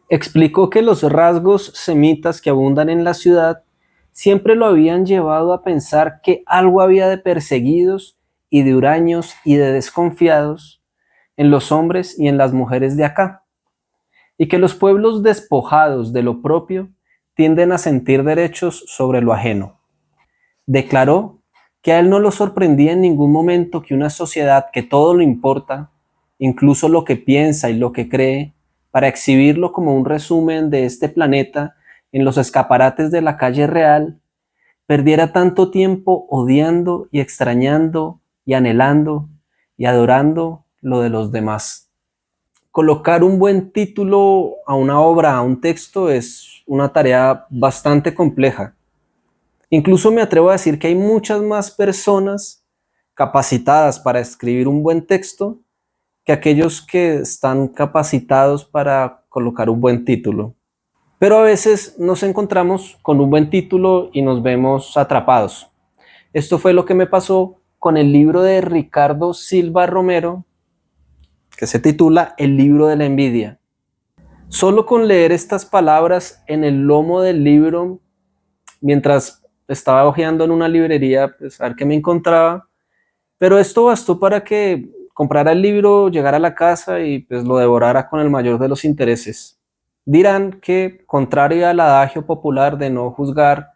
Explicó que los rasgos semitas que abundan en la ciudad siempre lo habían llevado a pensar que algo había de perseguidos y de huraños y de desconfiados en los hombres y en las mujeres de acá, y que los pueblos despojados de lo propio tienden a sentir derechos sobre lo ajeno. Declaró que a él no lo sorprendía en ningún momento que una sociedad que todo lo importa, incluso lo que piensa y lo que cree, para exhibirlo como un resumen de este planeta en los escaparates de la calle real, perdiera tanto tiempo odiando y extrañando y anhelando y adorando lo de los demás. Colocar un buen título a una obra, a un texto, es una tarea bastante compleja. Incluso me atrevo a decir que hay muchas más personas capacitadas para escribir un buen texto que aquellos que están capacitados para colocar un buen título. Pero a veces nos encontramos con un buen título y nos vemos atrapados. Esto fue lo que me pasó con el libro de Ricardo Silva Romero, que se titula El libro de la envidia. Solo con leer estas palabras en el lomo del libro, mientras estaba hojeando en una librería, pues a ver qué me encontraba, pero esto bastó para que comprara el libro, llegara a la casa y pues lo devorara con el mayor de los intereses. Dirán que, contrario al adagio popular de no juzgar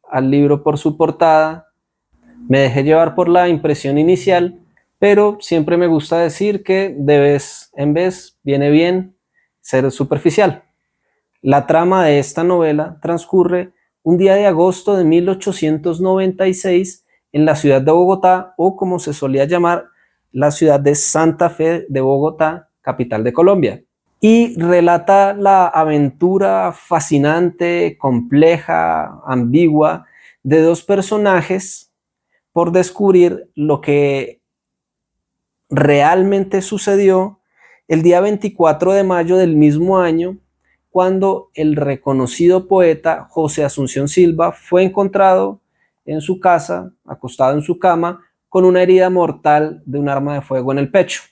al libro por su portada, me dejé llevar por la impresión inicial, pero siempre me gusta decir que de vez en vez viene bien ser superficial. La trama de esta novela transcurre un día de agosto de 1896 en la ciudad de Bogotá, o como se solía llamar, la ciudad de Santa Fe de Bogotá, capital de Colombia. Y relata la aventura fascinante, compleja, ambigua de dos personajes por descubrir lo que realmente sucedió el día 24 de mayo del mismo año, cuando el reconocido poeta José Asunción Silva fue encontrado en su casa, acostado en su cama, con una herida mortal de un arma de fuego en el pecho.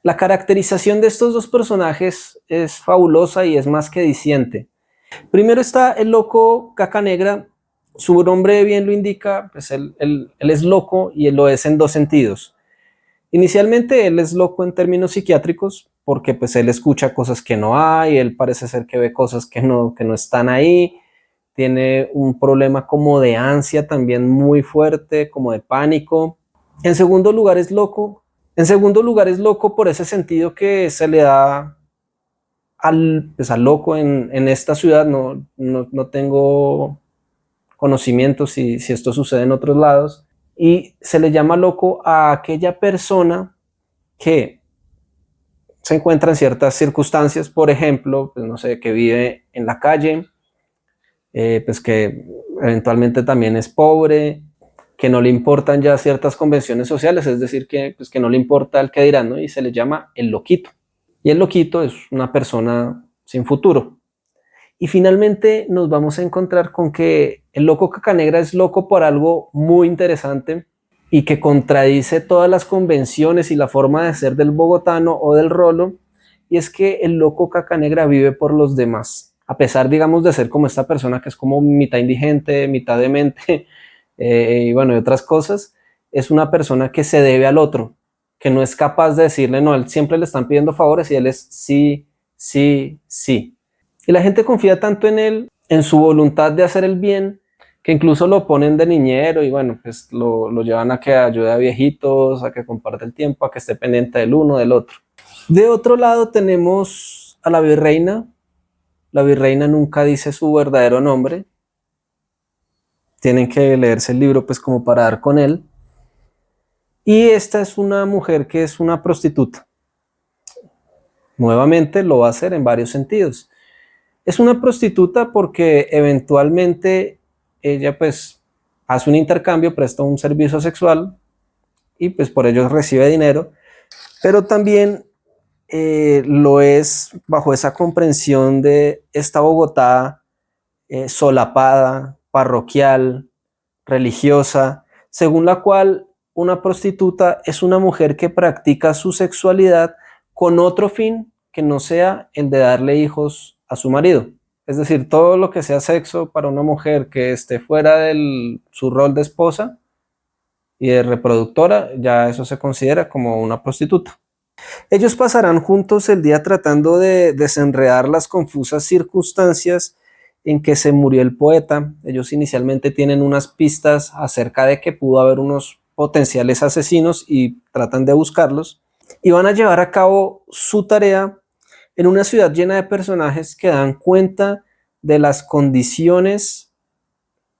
La caracterización de estos dos personajes es fabulosa y es más que diciente. Primero está el loco Caca Negra. Su nombre bien lo indica, pues él es loco, y él lo es en dos sentidos. Inicialmente él es loco en términos psiquiátricos porque pues él escucha cosas que no hay, él parece ser que ve cosas que no están ahí, tiene un problema como de ansia también muy fuerte, como de pánico. En segundo lugar es loco. En segundo lugar es loco por ese sentido que se le da al loco en esta ciudad. No tengo conocimiento si esto sucede en otros lados. Y se le llama loco a aquella persona que se encuentra en ciertas circunstancias, por ejemplo, pues no sé, que vive en la calle, pues que eventualmente también es pobre, que no le importan ya ciertas convenciones sociales, es decir, pues que no le importa el que dirán, ¿no? Y se le llama el loquito. Y el loquito es una persona sin futuro. Y finalmente nos vamos a encontrar con que el loco Cacanegra es loco por algo muy interesante y que contradice todas las convenciones y la forma de ser del bogotano o del rolo, y es que el loco Cacanegra vive por los demás. A pesar, digamos, de ser como esta persona que es como mitad indigente, mitad demente, y bueno, y otras cosas, es una persona que se debe al otro, que no es capaz de decirle no. Él siempre le están pidiendo favores y él es sí, sí, sí. Y la gente confía tanto en él, en su voluntad de hacer el bien, que incluso lo ponen de niñero y bueno, pues lo llevan a que ayude a viejitos, a que comparte el tiempo, a que esté pendiente del uno, del otro. De otro lado tenemos a la virreina. La virreina nunca dice su verdadero nombre. Tienen que leerse el libro pues como para dar con él. Y esta es una mujer que es una prostituta. Nuevamente lo va a hacer en varios sentidos. Es una prostituta porque eventualmente ella pues hace un intercambio, presta un servicio sexual y pues por ello recibe dinero, pero también lo es bajo esa comprensión de esta Bogotá solapada, parroquial, religiosa, según la cual una prostituta es una mujer que practica su sexualidad con otro fin que no sea el de darle hijos a su marido. Es decir, todo lo que sea sexo para una mujer que esté fuera de su rol de esposa y de reproductora, ya eso se considera como una prostituta. Ellos pasarán juntos el día tratando de desenredar las confusas circunstancias en que se murió el poeta. Ellos inicialmente tienen unas pistas acerca de que pudo haber unos potenciales asesinos y tratan de buscarlos. Y van a llevar a cabo su tarea en una ciudad llena de personajes que dan cuenta de las condiciones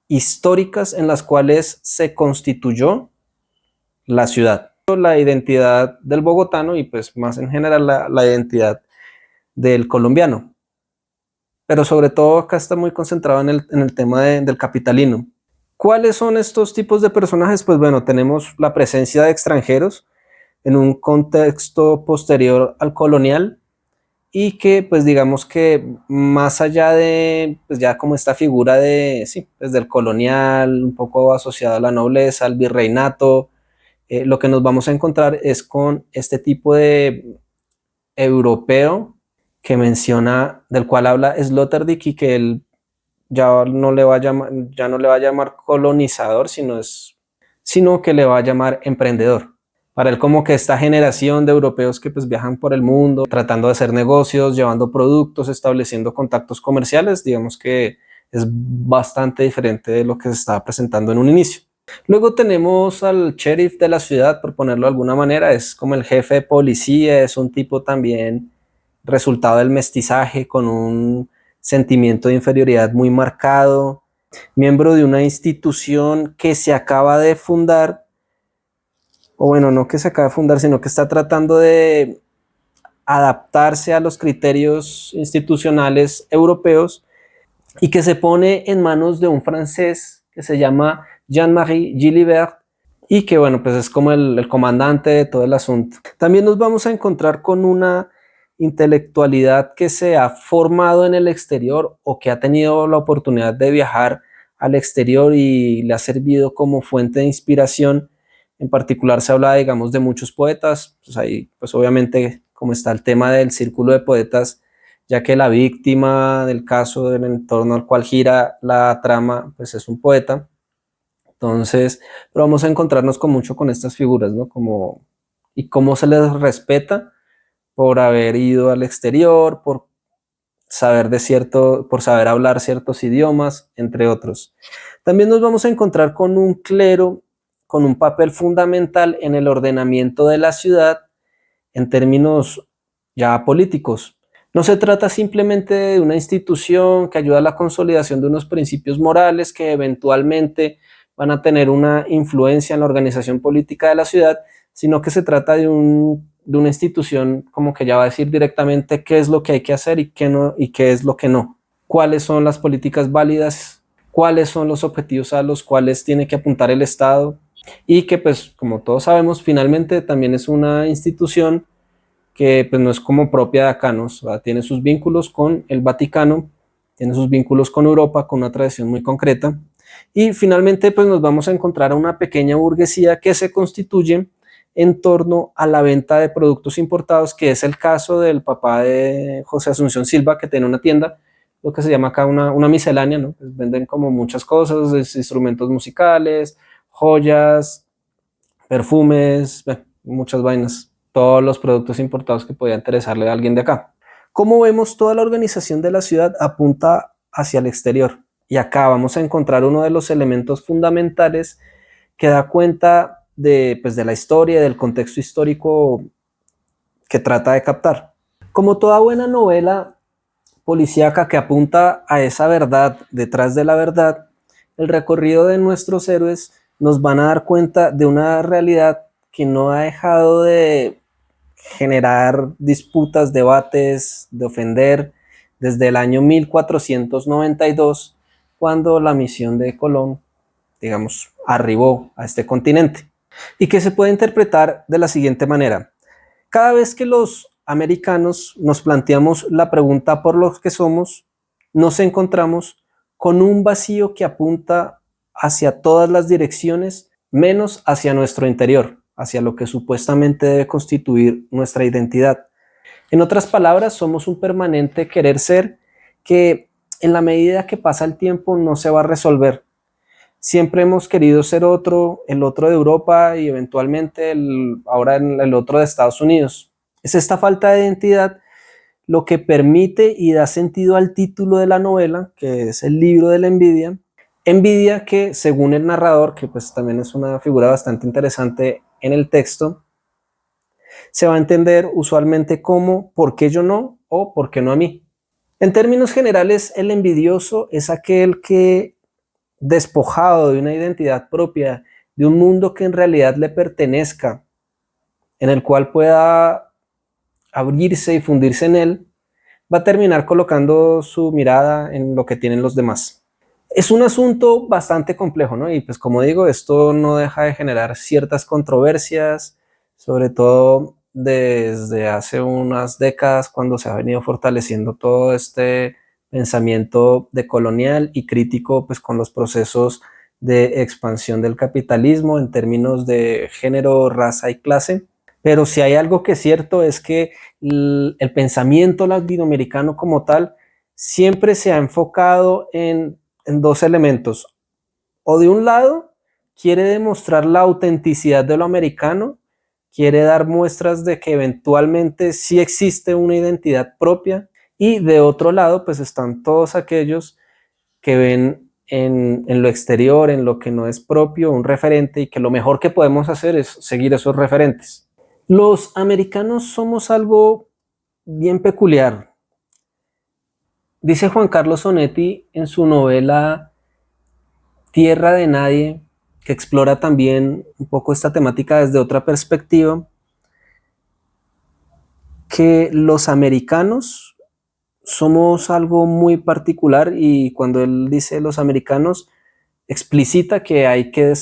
históricas en las cuales se constituyó la ciudad. La identidad del bogotano y pues más en general la identidad del colombiano. Pero sobre todo acá está muy concentrado en el tema del capitalino. ¿Cuáles son estos tipos de personajes? Pues bueno, tenemos la presencia de extranjeros en un contexto posterior al colonial y que pues digamos que más allá de pues ya como esta figura de, sí, pues del colonial, un poco asociado a la nobleza, al virreinato, lo que nos vamos a encontrar es con este tipo de europeo que menciona, del cual habla Sloterdijk y que él ya no le va a llamar, ya no le va a llamar colonizador, sino que le va a llamar emprendedor. Para él como que esta generación de europeos que pues viajan por el mundo, tratando de hacer negocios, llevando productos, estableciendo contactos comerciales, digamos que es bastante diferente de lo que se estaba presentando en un inicio. Luego tenemos al sheriff de la ciudad, por ponerlo de alguna manera, es como el jefe de policía, es un tipo también resultado del mestizaje con un sentimiento de inferioridad muy marcado, miembro de una institución que se acaba de fundar, o bueno, no que se acaba de fundar, sino que está tratando de adaptarse a los criterios institucionales europeos y que se pone en manos de un francés que se llama Jean-Marie Gilibert y que bueno, pues es como el comandante de todo el asunto. También nos vamos a encontrar con una intelectualidad que se ha formado en el exterior o que ha tenido la oportunidad de viajar al exterior y le ha servido como fuente de inspiración. En particular se habla, digamos, de muchos poetas, pues ahí, pues obviamente, como está el tema del círculo de poetas, ya que la víctima del caso del entorno al cual gira la trama, pues es un poeta. Entonces, pero vamos a encontrarnos con mucho con estas figuras, ¿no? Como, y cómo se les respeta por haber ido al exterior, por saber por saber hablar ciertos idiomas, entre otros. También nos vamos a encontrar con un clero con un papel fundamental en el ordenamiento de la ciudad en términos ya políticos. No se trata simplemente de una institución que ayuda a la consolidación de unos principios morales que eventualmente van a tener una influencia en la organización política de la ciudad, sino que se trata de una institución como que ya va a decir directamente qué es lo que hay que hacer y qué no, y qué es lo que no. Cuáles son las políticas válidas, cuáles son los objetivos a los cuales tiene que apuntar el Estado y que pues como todos sabemos finalmente también es una institución que pues no es como propia de acá, ¿no? O sea, tiene sus vínculos con el Vaticano, tiene sus vínculos con Europa, con una tradición muy concreta. Y finalmente pues nos vamos a encontrar a una pequeña burguesía que se constituye en torno a la venta de productos importados, que es el caso del papá de José Asunción Silva, que tiene una tienda, lo que se llama acá una miscelánea, ¿no? Pues venden como muchas cosas, instrumentos musicales, joyas, perfumes, muchas vainas, todos los productos importados que podía interesarle a alguien de acá. Como vemos, toda la organización de la ciudad apunta hacia el exterior. Y acá vamos a encontrar uno de los elementos fundamentales que da cuenta pues, de la historia, del contexto histórico que trata de captar. Como toda buena novela policíaca que apunta a esa verdad detrás de la verdad, el recorrido de nuestros héroes nos van a dar cuenta de una realidad que no ha dejado de generar disputas, debates, de ofender desde el año 1492, cuando la misión de Colón, digamos, arribó a este continente. Y que se puede interpretar de la siguiente manera. Cada vez que los americanos nos planteamos la pregunta por los que somos, nos encontramos con un vacío que apunta hacia todas las direcciones, menos hacia nuestro interior, hacia lo que supuestamente debe constituir nuestra identidad. En otras palabras, somos un permanente querer ser que en la medida que pasa el tiempo no se va a resolver. Siempre hemos querido ser otro, el otro de Europa y eventualmente ahora el otro de Estados Unidos. Es esta falta de identidad lo que permite y da sentido al título de la novela, que es el libro de la envidia. Envidia que, según el narrador, que pues también es una figura bastante interesante en el texto, se va a entender usualmente como ¿por qué yo no? O ¿por qué no a mí? En términos generales, el envidioso es aquel que, despojado de una identidad propia, de un mundo que en realidad le pertenezca, en el cual pueda abrirse y fundirse en él, va a terminar colocando su mirada en lo que tienen los demás. Es un asunto bastante complejo, ¿no? Y pues como digo, esto no deja de generar ciertas controversias, sobre todo desde hace unas décadas cuando se ha venido fortaleciendo todo este pensamiento decolonial y crítico pues con los procesos de expansión del capitalismo en términos de género, raza y clase. Pero si hay algo que es cierto es que el pensamiento latinoamericano como tal siempre se ha enfocado en dos elementos. O de un lado, quiere demostrar la autenticidad de lo americano, quiere dar muestras de que eventualmente sí existe una identidad propia, y de otro lado, pues están todos aquellos que ven en lo exterior, en lo que no es propio, un referente, y que lo mejor que podemos hacer es seguir esos referentes. Los americanos somos algo bien peculiar. Dice Juan Carlos Onetti en su novela Tierra de Nadie, que explora también un poco esta temática desde otra perspectiva, que los americanos somos algo muy particular, y cuando él dice los americanos, explicita que hay que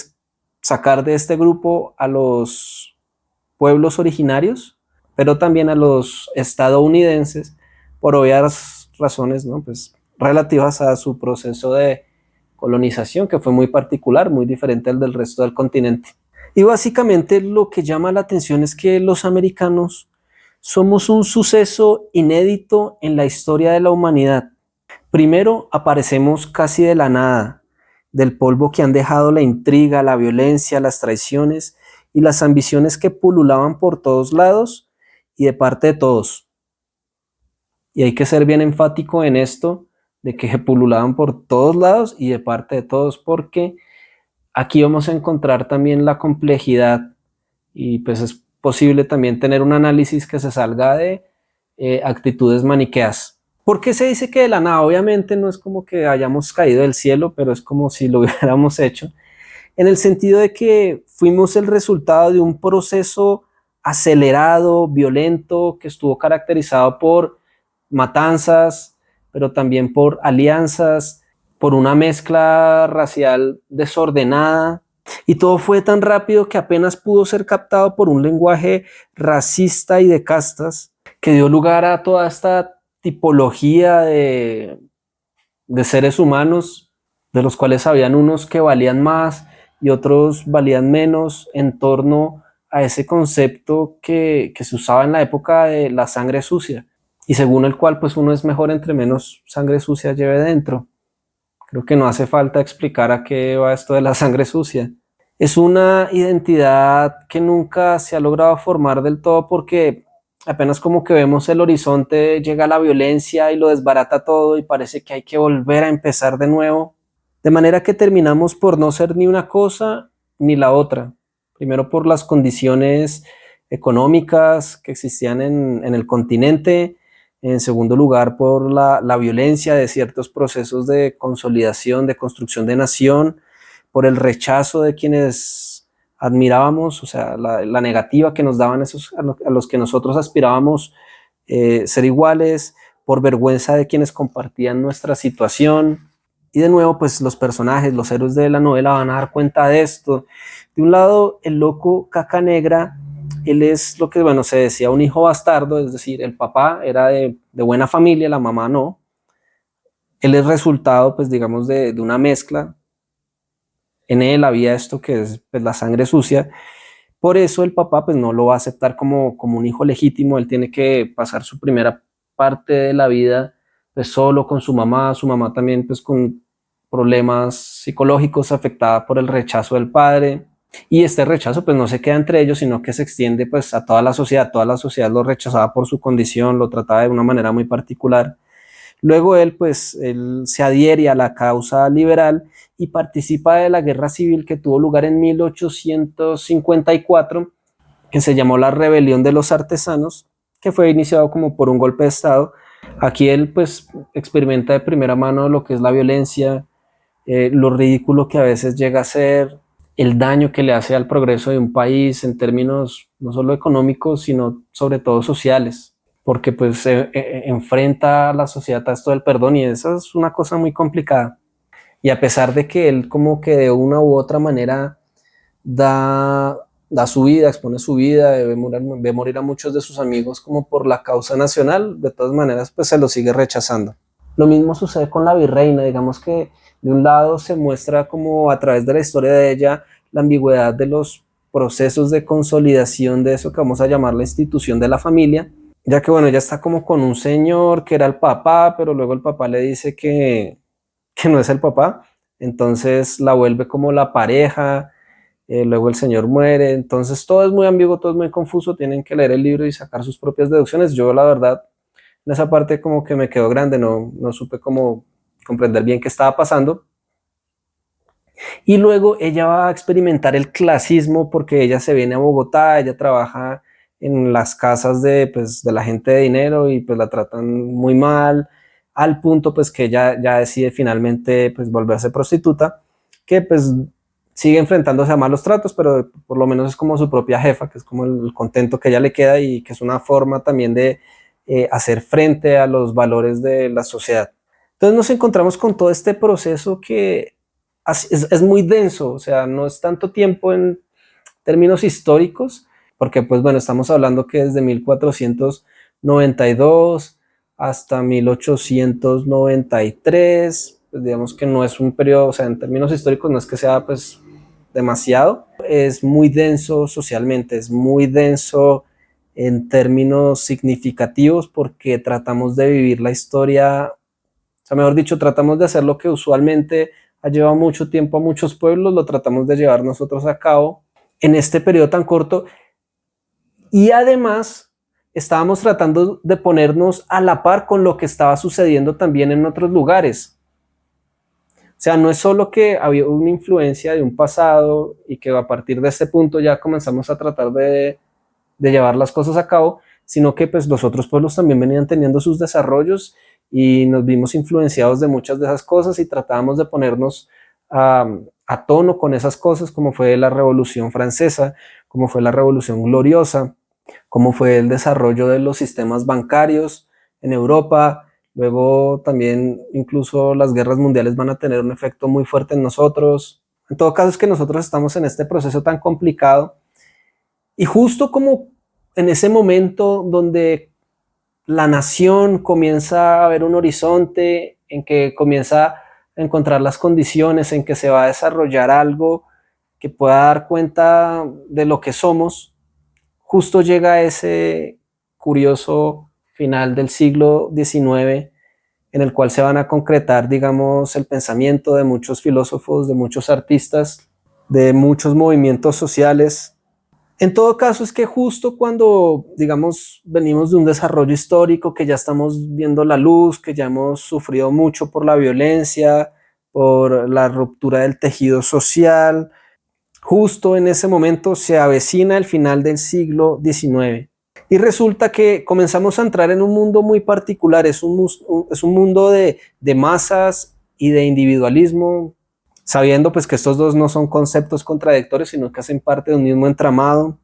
sacar de este grupo a los pueblos originarios, pero también a los estadounidenses, por obvias razones, ¿no? Pues relativas a su proceso de colonización, que fue muy particular, muy diferente al del resto del continente. Y básicamente lo que llama la atención es que los americanos somos un suceso inédito en la historia de la humanidad. Primero, aparecemos casi de la nada, del polvo que han dejado la intriga, la violencia, las traiciones y las ambiciones que pululaban por todos lados y de parte de todos. Y hay que ser bien enfático en esto, de que pululaban por todos lados y de parte de todos, porque aquí vamos a encontrar también la complejidad, y pues es posible también tener un análisis que se salga de actitudes maniqueas. ¿Por qué se dice que de la nada? Obviamente no es como que hayamos caído del cielo, pero es como si lo hubiéramos hecho, en el sentido de que fuimos el resultado de un proceso acelerado, violento, que estuvo caracterizado por matanzas, pero también por alianzas, por una mezcla racial desordenada, y todo fue tan rápido que apenas pudo ser captado por un lenguaje racista y de castas que dio lugar a toda esta tipología de seres humanos, de los cuales habían unos que valían más y otros valían menos, en torno a ese concepto que se usaba en la época de la sangre sucia, y según el cual pues uno es mejor entre menos sangre sucia lleve dentro. Creo que no hace falta explicar a qué va esto de la sangre sucia. Es una identidad que nunca se ha logrado formar del todo, porque apenas como que vemos el horizonte, llega la violencia y lo desbarata todo y parece que hay que volver a empezar de nuevo. De manera que terminamos por no ser ni una cosa ni la otra. Primero por las condiciones económicas que existían en el continente. En segundo lugar, por la violencia de ciertos procesos de consolidación, de construcción de nación, por el rechazo de quienes admirábamos, o sea, la negativa que nos daban esos a los que nosotros aspirábamos ser iguales, por vergüenza de quienes compartían nuestra situación. Y de nuevo, pues los personajes, los héroes de la novela van a dar cuenta de esto. De un lado, el loco Caca Negra, él es lo que, bueno, se decía un hijo bastardo, es decir, el papá era de buena familia, la mamá no. Él es resultado, pues digamos, de una mezcla. En él había esto que es pues, la sangre sucia. Por eso el papá pues no lo va a aceptar como un hijo legítimo. Él tiene que pasar su primera parte de la vida pues solo con su mamá también pues con problemas psicológicos, afectada por el rechazo del padre. Y este rechazo pues no se queda entre ellos, sino que se extiende pues a toda la sociedad lo rechazaba por su condición, lo trataba de una manera muy particular. Luego él pues él se adhiere a la causa liberal y participa de la guerra civil que tuvo lugar en 1854, que se llamó la Rebelión de los Artesanos, que fue iniciado como por un golpe de Estado. Aquí él pues experimenta de primera mano lo que es la violencia, lo ridículo que a veces llega a ser, el daño que le hace al progreso de un país en términos no solo económicos, sino sobre todo sociales, porque pues enfrenta a la sociedad a esto del perdón y eso es una cosa muy complicada. Y a pesar de que él como que de una u otra manera da su vida, expone su vida, ve morir a muchos de sus amigos como por la causa nacional, de todas maneras pues se lo sigue rechazando. Lo mismo sucede con la virreina, digamos que de un lado se muestra como a través de la historia de ella la ambigüedad de los procesos de consolidación de eso que vamos a llamar la institución de la familia, ya que bueno, ella está como con un señor que era el papá, pero luego el papá le dice que no es el papá, entonces la vuelve como la pareja, luego el señor muere, entonces todo es muy ambiguo, todo es muy confuso, tienen que leer el libro y sacar sus propias deducciones. Yo la verdad, en esa parte como que me quedó grande, no supe cómo comprender bien qué estaba pasando. Y luego ella va a experimentar el clasismo porque ella se viene a Bogotá, ella trabaja en las casas de, pues, de la gente de dinero y pues la tratan muy mal, al punto pues que ella ya decide finalmente pues volverse prostituta, que pues sigue enfrentándose a malos tratos, pero por lo menos es como su propia jefa, que es como el contento que ella le queda y que es una forma también de hacer frente a los valores de la sociedad. Entonces nos encontramos con todo este proceso que es muy denso, o sea, no es tanto tiempo en términos históricos, porque pues bueno, estamos hablando que desde 1492 hasta 1893, pues digamos que no es un periodo, o sea, en términos históricos no es que sea pues demasiado, es muy denso socialmente, es muy denso en términos significativos porque tratamos de vivir la historia, o sea, mejor dicho, tratamos de hacer lo que usualmente ha llevado mucho tiempo a muchos pueblos, lo tratamos de llevar nosotros a cabo en este periodo tan corto y además estábamos tratando de ponernos a la par con lo que estaba sucediendo también en otros lugares. O sea, no es solo que había una influencia de un pasado y que a partir de este punto ya comenzamos a tratar de llevar las cosas a cabo, sino que pues los otros pueblos también venían teniendo sus desarrollos y nos vimos influenciados de muchas de esas cosas y tratábamos de ponernos a tono con esas cosas, como fue la Revolución Francesa, como fue la Revolución Gloriosa, como fue el desarrollo de los sistemas bancarios en Europa. Luego también incluso las guerras mundiales van a tener un efecto muy fuerte en nosotros. En todo caso es que nosotros estamos en este proceso tan complicado y justo como en ese momento donde la nación comienza a ver un horizonte, en que comienza a encontrar las condiciones, en que se va a desarrollar algo que pueda dar cuenta de lo que somos, justo llega ese curioso final del siglo XIX en el cual se van a concretar, digamos, el pensamiento de muchos filósofos, de muchos artistas, de muchos movimientos sociales. En todo caso es que justo cuando, digamos, venimos de un desarrollo histórico, que ya estamos viendo la luz, que ya hemos sufrido mucho por la violencia, por la ruptura del tejido social, justo en ese momento se avecina el final del siglo XIX. Y resulta que comenzamos a entrar en un mundo muy particular, es un mundo de masas y de individualismo, sabiendo pues que estos dos no son conceptos contradictorios, sino que hacen parte de un mismo entramado.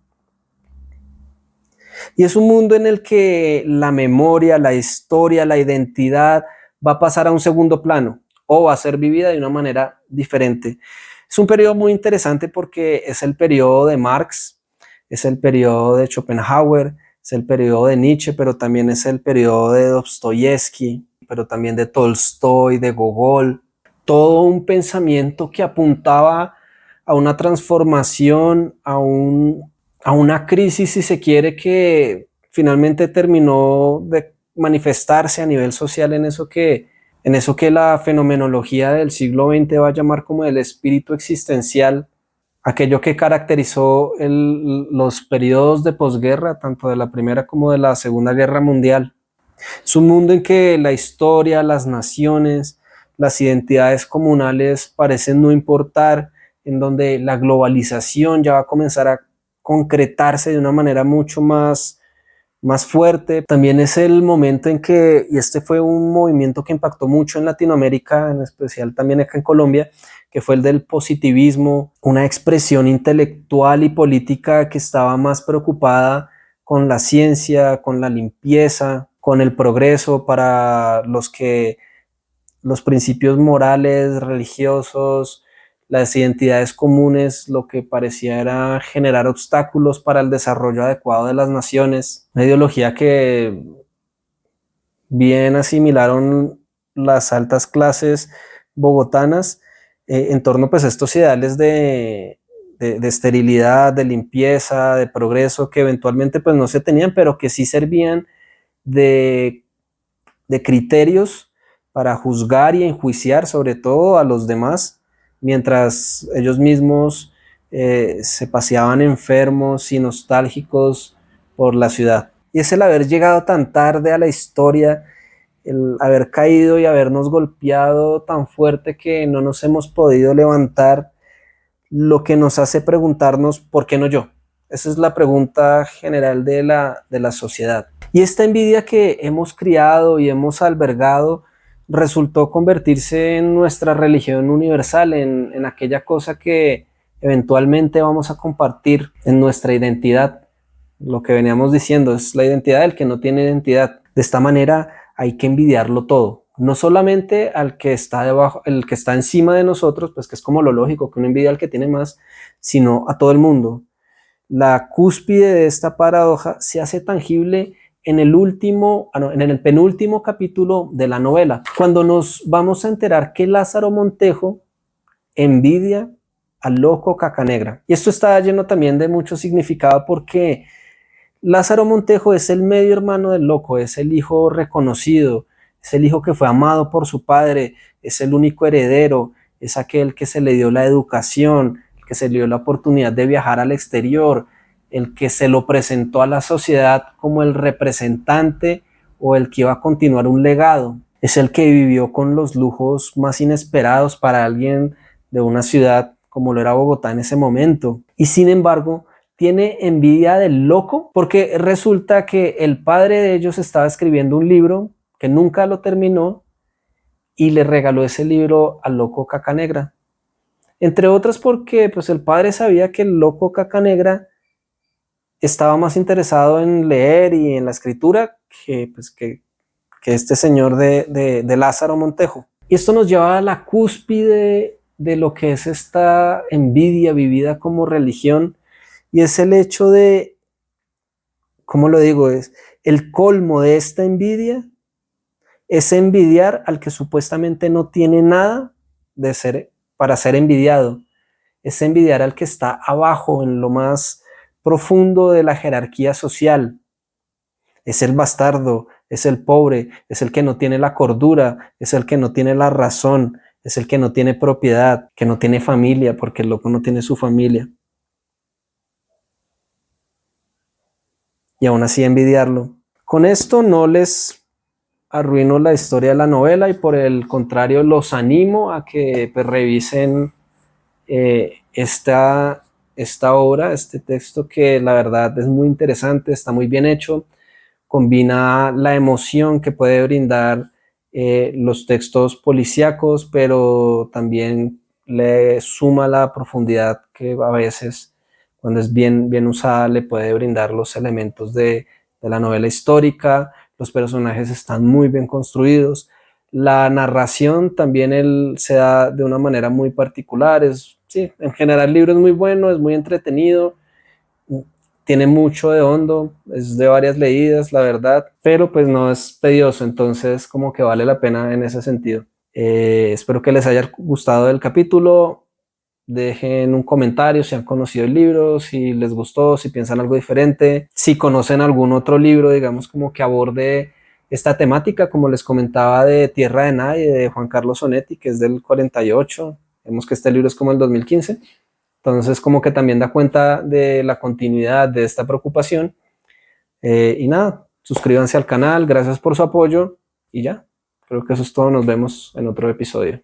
Y es un mundo en el que la memoria, la historia, la identidad va a pasar a un segundo plano o va a ser vivida de una manera diferente. Es un periodo muy interesante porque es el periodo de Marx, es el periodo de Schopenhauer, es el periodo de Nietzsche, pero también es el periodo de Dostoyevsky, pero también de Tolstoy, de Gogol. Todo un pensamiento que apuntaba a una transformación, a una crisis, si se quiere, que finalmente terminó manifestarse a nivel social en eso que la fenomenología del siglo XX va a llamar como el espíritu existencial, aquello que caracterizó los periodos de posguerra, tanto de la Primera como de la Segunda Guerra Mundial. Es un mundo en que la historia, las naciones, las identidades comunales parecen no importar, en donde la globalización ya va a comenzar a concretarse de una manera mucho más fuerte. También es el momento en que, y este fue un movimiento que impactó mucho en Latinoamérica, en especial también acá en Colombia, que fue el del positivismo, una expresión intelectual y política que estaba más preocupada con la ciencia, con la limpieza, con el progreso para los principios morales, religiosos, las identidades comunes, lo que parecía era generar obstáculos para el desarrollo adecuado de las naciones. Una ideología que bien asimilaron las altas clases bogotanas en torno pues, a estos ideales de esterilidad, de limpieza, de progreso, que eventualmente pues, no se tenían, pero que sí servían de criterios para juzgar y enjuiciar sobre todo a los demás, mientras ellos mismos se paseaban enfermos y nostálgicos por la ciudad. Y es el haber llegado tan tarde a la historia, el haber caído y habernos golpeado tan fuerte que no nos hemos podido levantar, lo que nos hace preguntarnos ¿por qué no yo? Esa es la pregunta general de la sociedad. Y esta envidia que hemos criado y hemos albergado resultó convertirse en nuestra religión universal, en aquella cosa que eventualmente vamos a compartir en nuestra identidad. Lo que veníamos diciendo es la identidad del que no tiene identidad. De esta manera hay que envidiarlo todo. No solamente al que está debajo, el que está encima de nosotros, pues que es como lo lógico, que uno envidia al que tiene más, sino a todo el mundo. La cúspide de esta paradoja se hace tangible en el penúltimo capítulo de la novela, cuando nos vamos a enterar que Lázaro Montejo envidia al loco Cacanegra. Y esto está lleno también de mucho significado porque Lázaro Montejo es el medio hermano del loco, es el hijo reconocido, es el hijo que fue amado por su padre, es el único heredero, es aquel que se le dio la educación, el que se le dio la oportunidad de viajar al exterior, el que se lo presentó a la sociedad como el representante o el que iba a continuar un legado. Es el que vivió con los lujos más inesperados para alguien de una ciudad como lo era Bogotá en ese momento. Y sin embargo, tiene envidia del loco porque resulta que el padre de ellos estaba escribiendo un libro que nunca lo terminó y le regaló ese libro al loco Cacanegra. Entre otras porque pues, el padre sabía que el loco Cacanegra estaba más interesado en leer y en la escritura que este señor de Lázaro Montejo. Y esto nos lleva a la cúspide de lo que es esta envidia vivida como religión, y es el hecho de, ¿cómo lo digo? Es el colmo de esta envidia, es envidiar al que supuestamente no tiene nada para ser envidiado, es envidiar al que está abajo en lo más profundo de la jerarquía social. Es el bastardo, es el pobre, es el que no tiene la cordura, es el que no tiene la razón, es el que no tiene propiedad, que no tiene familia, porque el loco no tiene su familia. Y aún así envidiarlo. Con esto no les arruino la historia de la novela y por el contrario los animo a que pues, revisen esta obra, este texto que la verdad es muy interesante, está muy bien hecho, combina la emoción que puede brindar los textos policíacos, pero también le suma la profundidad que a veces, cuando es bien usada, le puede brindar los elementos de la novela histórica. Los personajes están muy bien construidos. La narración también se da de una manera muy particular. Sí, en general el libro es muy bueno, es muy entretenido, tiene mucho de hondo, es de varias leídas, la verdad, pero pues no es tedioso, entonces como que vale la pena en ese sentido. Espero que les haya gustado el capítulo. Dejen un comentario si han conocido el libro, si les gustó, si piensan algo diferente, si conocen algún otro libro, digamos, como que aborde esta temática, como les comentaba, de Tierra de Nadie, de Juan Carlos Onetti, que es del 48. Vemos que este libro es como el 2015. Entonces, como que también da cuenta de la continuidad de esta preocupación. Y nada, suscríbanse al canal, gracias por su apoyo y ya, creo que eso es todo, nos vemos en otro episodio.